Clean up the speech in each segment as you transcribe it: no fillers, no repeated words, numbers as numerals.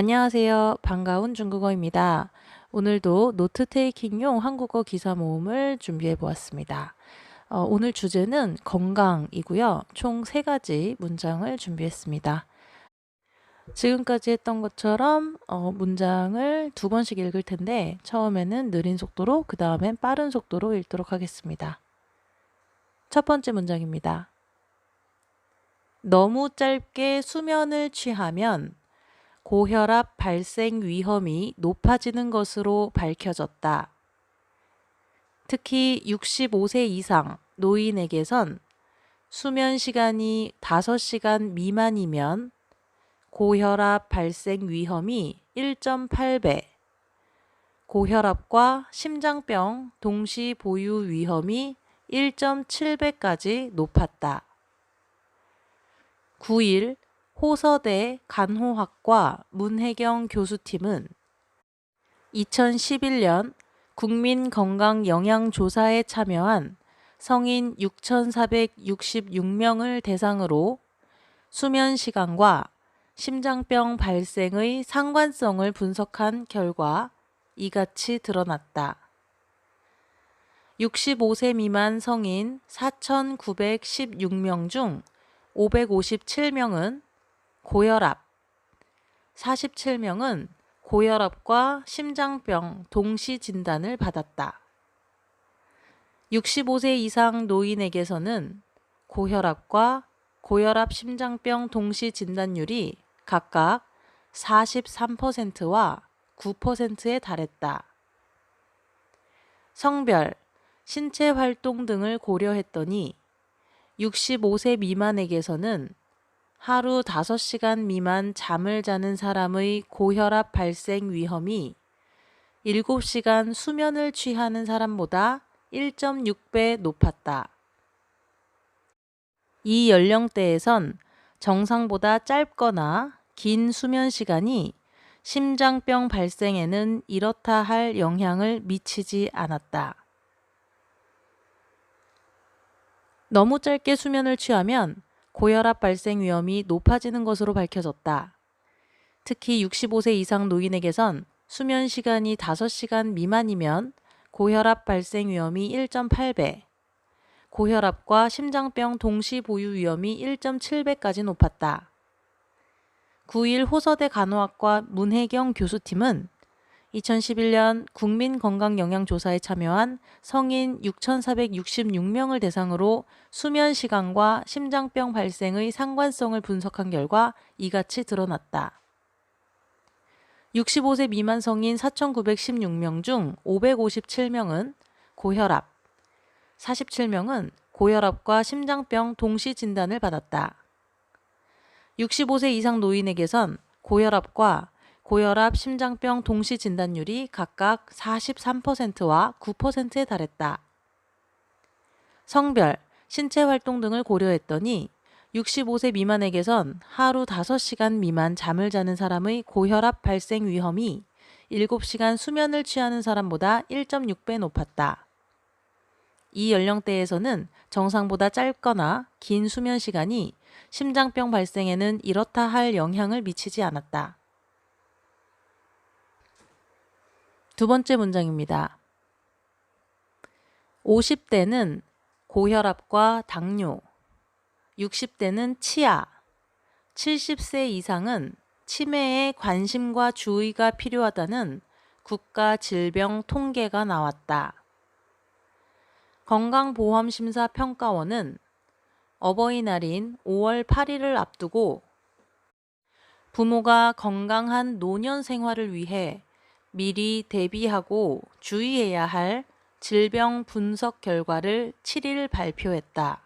안녕하세요. 반가운 중국어입니다. 오늘도 노트 테이킹용 한국어 기사 모음을 준비해 보았습니다. 오늘 주제는 건강이고요. 총 3가지 문장을 준비했습니다. 지금까지 했던 것처럼 문장을 2번씩 읽을 텐데 처음에는 느린 속도로 그 다음엔 빠른 속도로 읽도록 하겠습니다. 첫 번째 문장입니다. 너무 짧게 수면을 취하면 고혈압 발생 위험이 높아지는 것으로 밝혀졌다. 특히 65세 이상 노인에게선 수면 시간이 5시간 미만이면 고혈압 발생 위험이 1.8배, 고혈압과 심장병 동시 보유 위험이 1.7배까지 높았다. 9일 호서대 간호학과 문혜경 교수팀은 2011년 국민건강영양조사에 참여한 성인 6,466명을 대상으로 수면 시간과 심장병 발생의 상관성을 분석한 결과 이같이 드러났다. 65세 미만 성인 4,916명 중 557명은 고혈압, 47명은 고혈압과 심장병 동시 진단을 받았다. 65세 이상 노인에게서는 고혈압과 고혈압 심장병 동시 진단율이 각각 43%와 9%에 달했다. 성별, 신체 활동 등을 고려했더니 65세 미만에게서는 하루 5시간 미만 잠을 자는 사람의 고혈압 발생 위험이 7시간 수면을 취하는 사람보다 1.6배 높았다. 이 연령대에선 정상보다 짧거나 긴 수면 시간이 심장병 발생에는 이렇다 할 영향을 미치지 않았다. 너무 짧게 수면을 취하면 고혈압 발생 위험이 높아지는 것으로 밝혀졌다. 특히 65세 이상 노인에게선 수면 시간이 5시간 미만이면 고혈압 발생 위험이 1.8배, 고혈압과 심장병 동시 보유 위험이 1.7배까지 높았다. 9일 호서대 간호학과 문혜경 교수팀은 2011년 국민건강영양조사에 참여한 성인 6,466명을 대상으로 수면 시간과 심장병 발생의 상관성을 분석한 결과 이같이 드러났다. 65세 미만 성인 4,916명 중 557명은 고혈압, 47명은 고혈압과 심장병 동시 진단을 받았다. 65세 이상 노인에게선 고혈압과 고혈압 심장병 동시 진단율이 각각 43%와 9%에 달했다. 성별, 신체 활동 등을 고려했더니 65세 미만에게선 하루 5시간 미만 잠을 자는 사람의 고혈압 발생 위험이 7시간 수면을 취하는 사람보다 1.6배 높았다. 이 연령대에서는 정상보다 짧거나 긴 수면 시간이 심장병 발생에는 이렇다 할 영향을 미치지 않았다. 두 번째 문장입니다. 50대는 고혈압과 당뇨, 60대는 치아, 70세 이상은 치매에 관심과 주의가 필요하다는 국가질병 통계가 나왔다. 건강보험심사평가원은 어버이날인 5월 8일을 앞두고 부모가 건강한 노년 생활을 위해 미리 대비하고 주의해야 할 질병 분석 결과를 7일 발표했다.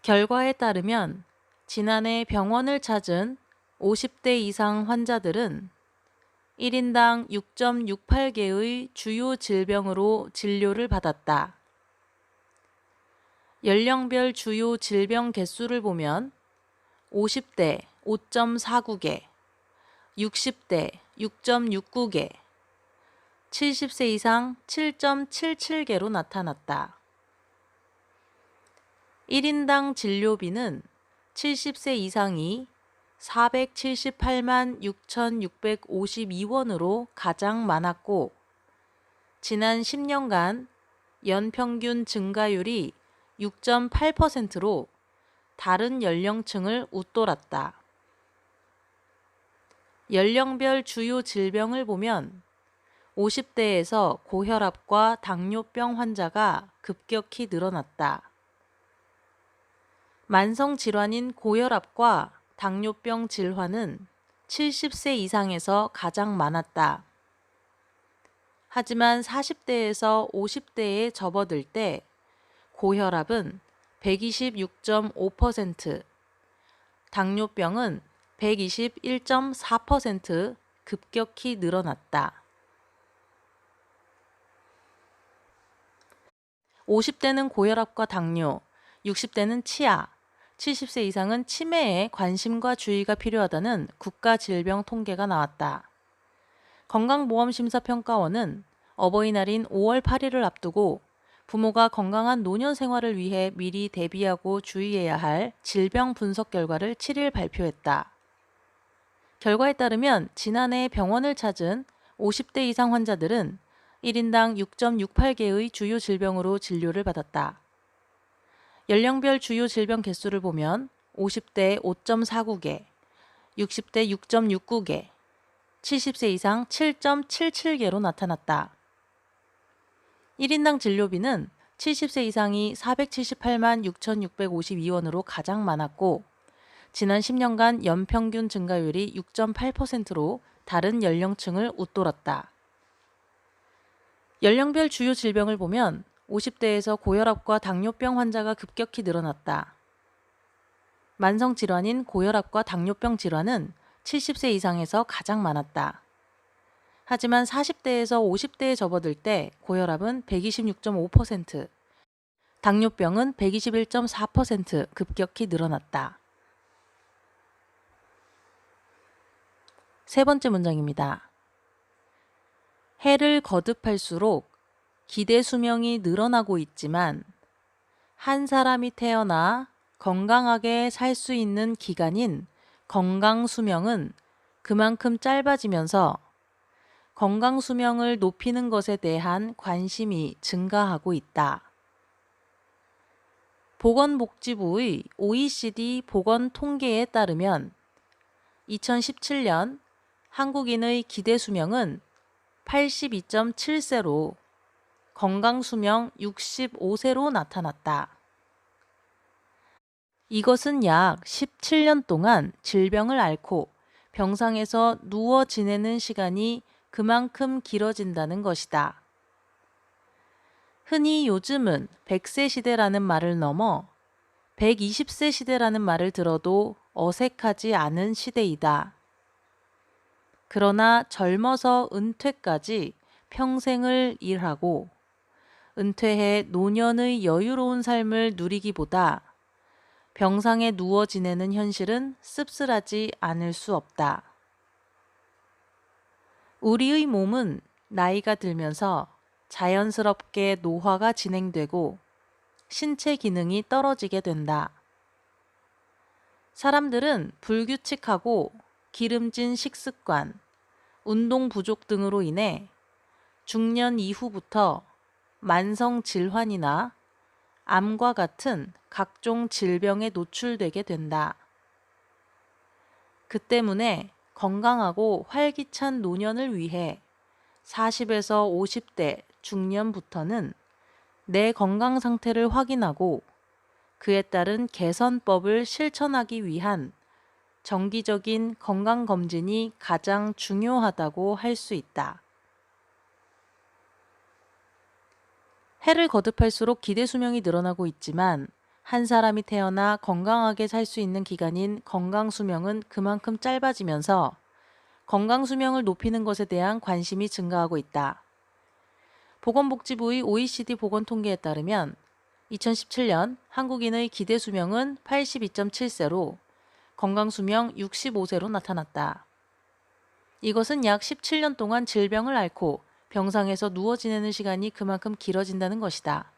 결과에 따르면 지난해 병원을 찾은 50대 이상 환자들은 1인당 6.68개의 주요 질병으로 진료를 받았다. 연령별 주요 질병 개수를 보면 50대 5.49개, 60대 6.69개, 70세 이상 7.77개로 나타났다. 1인당 진료비는 70세 이상이 478만 6,652원으로 가장 많았고, 지난 10년간 연평균 증가율이 6.8%로 다른 연령층을 웃돌았다. 연령별 주요 질병을 보면 50대에서 고혈압과 당뇨병 환자가 급격히 늘어났다. 만성 질환인 고혈압과 당뇨병 질환은 70세 이상에서 가장 많았다. 하지만 40대에서 50대에 접어들 때 고혈압은 126.5%, 당뇨병은 121.4% 급격히 늘어났다. 50대는 고혈압과 당뇨, 60대는 치아, 70세 이상은 치매에 관심과 주의가 필요하다는 국가질병 통계가 나왔다. 건강보험심사평가원은 어버이날인 5월 8일을 앞두고 부모가 건강한 노년 생활을 위해 미리 대비하고 주의해야 할 질병 분석 결과를 7일 발표했다. 결과에 따르면 지난해 병원을 찾은 50대 이상 환자들은 1인당 6.68개의 주요 질병으로 진료를 받았다. 연령별 주요 질병 개수를 보면 50대 5.49개, 60대 6.69개, 70세 이상 7.77개로 나타났다. 1인당 진료비는 70세 이상이 478만 6,652원으로 가장 많았고, 지난 10년간 연평균 증가율이 6.8%로 다른 연령층을 웃돌았다. 연령별 주요 질병을 보면 50대에서 고혈압과 당뇨병 환자가 급격히 늘어났다. 만성 질환인 고혈압과 당뇨병 질환은 70세 이상에서 가장 많았다. 하지만 40대에서 50대에 접어들 때 고혈압은 126.5%, 당뇨병은 121.4% 급격히 늘어났다. 세 번째 문장입니다. 해를 거듭할수록 기대 수명이 늘어나고 있지만 한 사람이 태어나 건강하게 살 수 있는 기간인 건강 수명은 그만큼 짧아지면서 건강 수명을 높이는 것에 대한 관심이 증가하고 있다. 보건복지부의 OECD 보건 통계에 따르면 2017년 한국인의 기대 수명은 82.7세로 건강 수명 65세로 나타났다. 이것은 약 17년 동안 질병을 앓고 병상에서 누워 지내는 시간이 그만큼 길어진다는 것이다. 흔히 요즘은 100세 시대라는 말을 넘어 120세 시대라는 말을 들어도 어색하지 않은 시대이다. 그러나 젊어서 은퇴까지 평생을 일하고 은퇴해 노년의 여유로운 삶을 누리기보다 병상에 누워 지내는 현실은 씁쓸하지 않을 수 없다. 우리의 몸은 나이가 들면서 자연스럽게 노화가 진행되고 신체 기능이 떨어지게 된다. 사람들은 불규칙하고 기름진 식습관, 운동 부족 등으로 인해 중년 이후부터 만성 질환이나 암과 같은 각종 질병에 노출되게 된다. 그 때문에 건강하고 활기찬 노년을 위해 40에서 50대 중년부터는 내 건강 상태를 확인하고 그에 따른 개선법을 실천하기 위한 정기적인 건강검진이 가장 중요하다고 할 수 있다. 해를 거듭할수록 기대 수명이 늘어나고 있지만 한 사람이 태어나 건강하게 살 수 있는 기간인 건강 수명은 그만큼 짧아지면서 건강 수명을 높이는 것에 대한 관심이 증가하고 있다. 보건복지부의 OECD 보건 통계에 따르면 2017년 한국인의 기대 수명은 82.7세로 건강 수명 65세로 나타났다. 이것은 약 17년 동안 질병을 앓고 병상에서 누워 지내는 시간이 그만큼 길어진다는 것이다.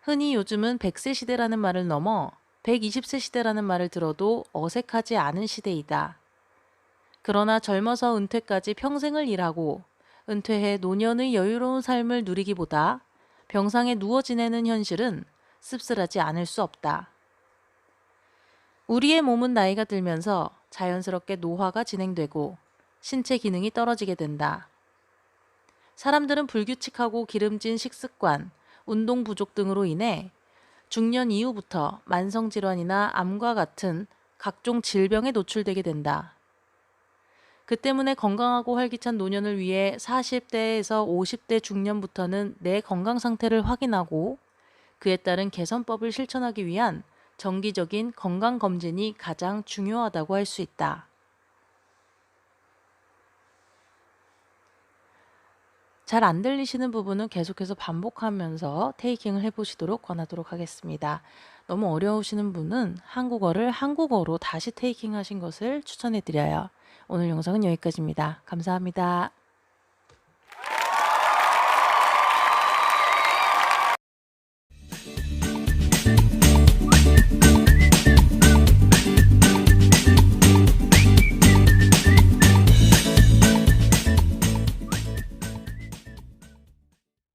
흔히 요즘은 100세 시대라는 말을 넘어 120세 시대라는 말을 들어도 어색하지 않은 시대이다. 그러나 젊어서 은퇴까지 평생을 일하고 은퇴해 노년의 여유로운 삶을 누리기보다 병상에 누워 지내는 현실은 씁쓸하지 않을 수 없다. 우리의 몸은 나이가 들면서 자연스럽게 노화가 진행되고 신체 기능이 떨어지게 된다. 사람들은 불규칙하고 기름진 식습관, 운동 부족 등으로 인해 중년 이후부터 만성질환이나 암과 같은 각종 질병에 노출되게 된다. 그 때문에 건강하고 활기찬 노년을 위해 40대에서 50대 중년부터는 내 건강 상태를 확인하고 그에 따른 개선법을 실천하기 위한 정기적인 건강검진이 가장 중요하다고 할 수 있다. 잘 안 들리시는 부분은 계속해서 반복하면서 테이킹을 해보시도록 권하도록 하겠습니다. 너무 어려우시는 분은 한국어를 한국어로 다시 테이킹 하신 것을 추천해 드려요. 오늘 영상은 여기까지입니다. 감사합니다.